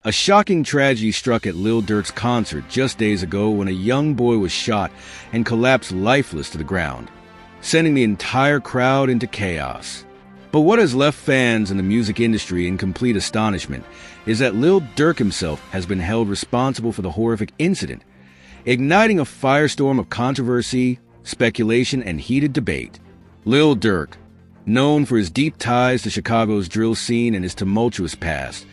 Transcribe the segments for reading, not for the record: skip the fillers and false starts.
A shocking tragedy struck at Lil Durk's concert just days ago when a young boy was shot and collapsed lifeless to the ground, sending the entire crowd into chaos. But what has left fans and the music industry in complete astonishment is that Lil Durk himself has been held responsible for the horrific incident, igniting a firestorm of controversy, speculation, and heated debate. Lil Durk, known for his deep ties to Chicago's drill scene and his tumultuous past,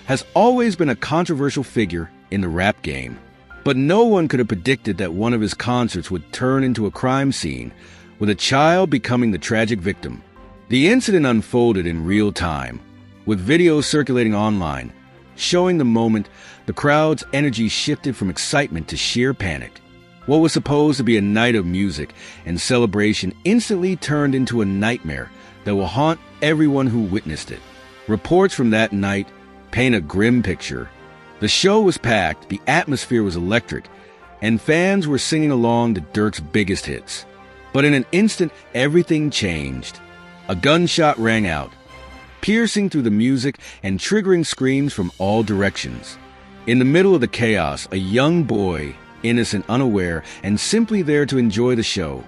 has always been a controversial figure in the rap game. But no one could have predicted that one of his concerts would turn into a crime scene, with a child becoming the tragic victim. The incident unfolded in real time, with videos circulating online, showing the moment the crowd's energy shifted from excitement to sheer panic. What was supposed to be a night of music and celebration instantly turned into a nightmare that will haunt everyone who witnessed it. Reports from that night paint a grim picture. The show was packed, the atmosphere was electric, and fans were singing along to Durk's biggest hits. But in an instant, everything changed. A gunshot rang out, piercing through the music and triggering screams from all directions. In the middle of the chaos, a young boy, innocent, unaware, and simply there to enjoy the show,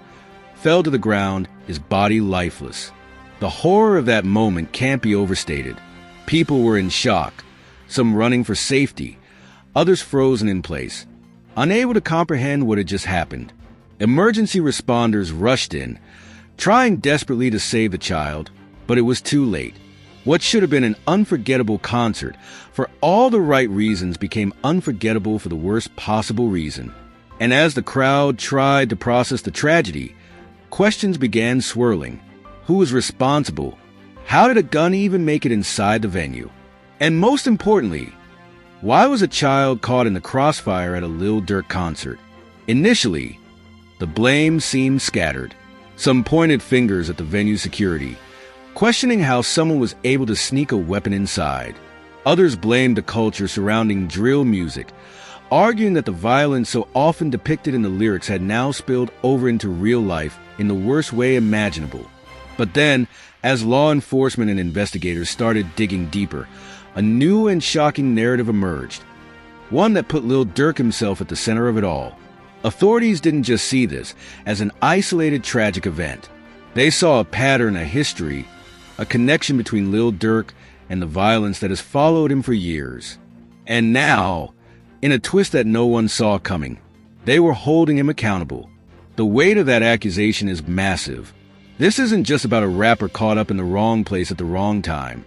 fell to the ground, his body lifeless. The horror of that moment can't be overstated. People were in shock, some running for safety, others frozen in place, unable to comprehend what had just happened. Emergency responders rushed in, trying desperately to save the child, but it was too late. What should have been an unforgettable concert for all the right reasons became unforgettable for the worst possible reason. And as the crowd tried to process the tragedy, questions began swirling. Who was responsible? How did a gun even make it inside the venue? And most importantly, why was a child caught in the crossfire at a Lil Durk concert? Initially, the blame seemed scattered. Some pointed fingers at the venue security, questioning how someone was able to sneak a weapon inside. Others blamed the culture surrounding drill music, arguing that the violence so often depicted in the lyrics had now spilled over into real life in the worst way imaginable. But then, as law enforcement and investigators started digging deeper, a new and shocking narrative emerged, one that put Lil Durk himself at the center of it all. Authorities didn't just see this as an isolated tragic event. They saw a pattern, a history, a connection between Lil Durk and the violence that has followed him for years. And now, in a twist that no one saw coming, they were holding him accountable. The weight of that accusation is massive. This isn't just about a rapper caught up in the wrong place at the wrong time.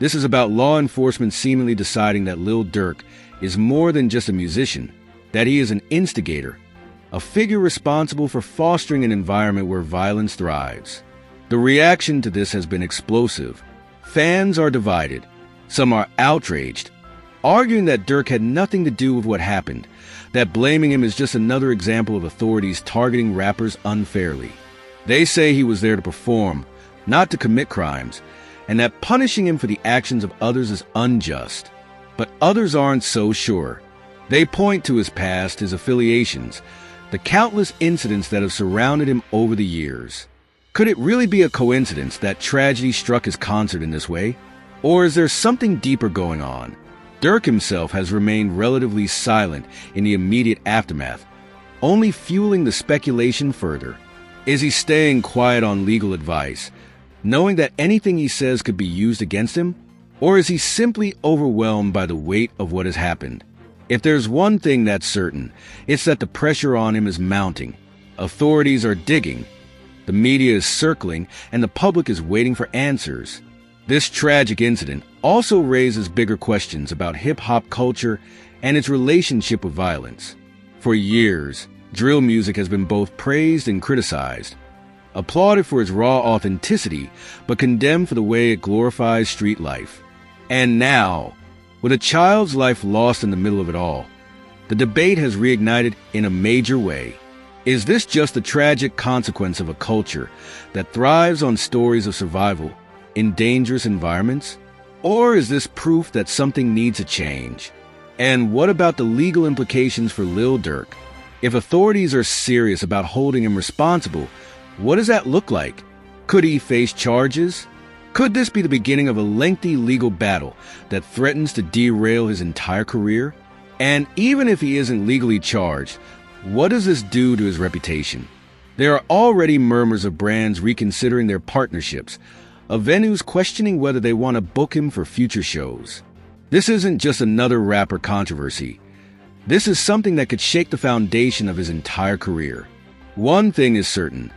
This is about law enforcement seemingly deciding that Lil Durk is more than just a musician, that he is an instigator, a figure responsible for fostering an environment where violence thrives. The reaction to this has been explosive. Fans are divided. Some are outraged, arguing that Durk had nothing to do with what happened, that blaming him is just another example of authorities targeting rappers unfairly. They say he was there to perform, not to commit crimes, and that punishing him for the actions of others is unjust. But others aren't so sure. They point to his past, his affiliations, the countless incidents that have surrounded him over the years. Could it really be a coincidence that tragedy struck his concert in this way? Or is there something deeper going on? Durk himself has remained relatively silent in the immediate aftermath, only fueling the speculation further. Is he staying quiet on legal advice, knowing that anything he says could be used against him? Or is he simply overwhelmed by the weight of what has happened? If there's one thing that's certain, it's that the pressure on him is mounting. Authorities are digging, the media is circling, and the public is waiting for answers. This tragic incident also raises bigger questions about hip-hop culture and its relationship with violence. For years, drill music has been both praised and criticized, applauded for its raw authenticity, but condemned for the way it glorifies street life. And now, with a child's life lost in the middle of it all, the debate has reignited in a major way. Is this just a tragic consequence of a culture that thrives on stories of survival in dangerous environments? Or is this proof that something needs a change? And what about the legal implications for Lil Durk? If authorities are serious about holding him responsible, what does that look like? Could he face charges? Could this be the beginning of a lengthy legal battle that threatens to derail his entire career? And even if he isn't legally charged, what does this do to his reputation? There are already murmurs of brands reconsidering their partnerships, of venues questioning whether they want to book him for future shows. This isn't just another rapper controversy. This is something that could shake the foundation of his entire career. One thing is certain: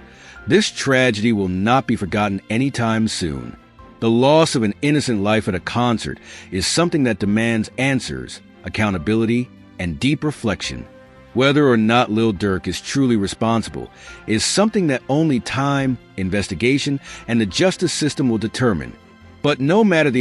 this tragedy will not be forgotten anytime soon. The loss of an innocent life at a concert is something that demands answers, accountability, and deep reflection. Whether or not Lil Durk is truly responsible is something that only time, investigation, and the justice system will determine. But no matter the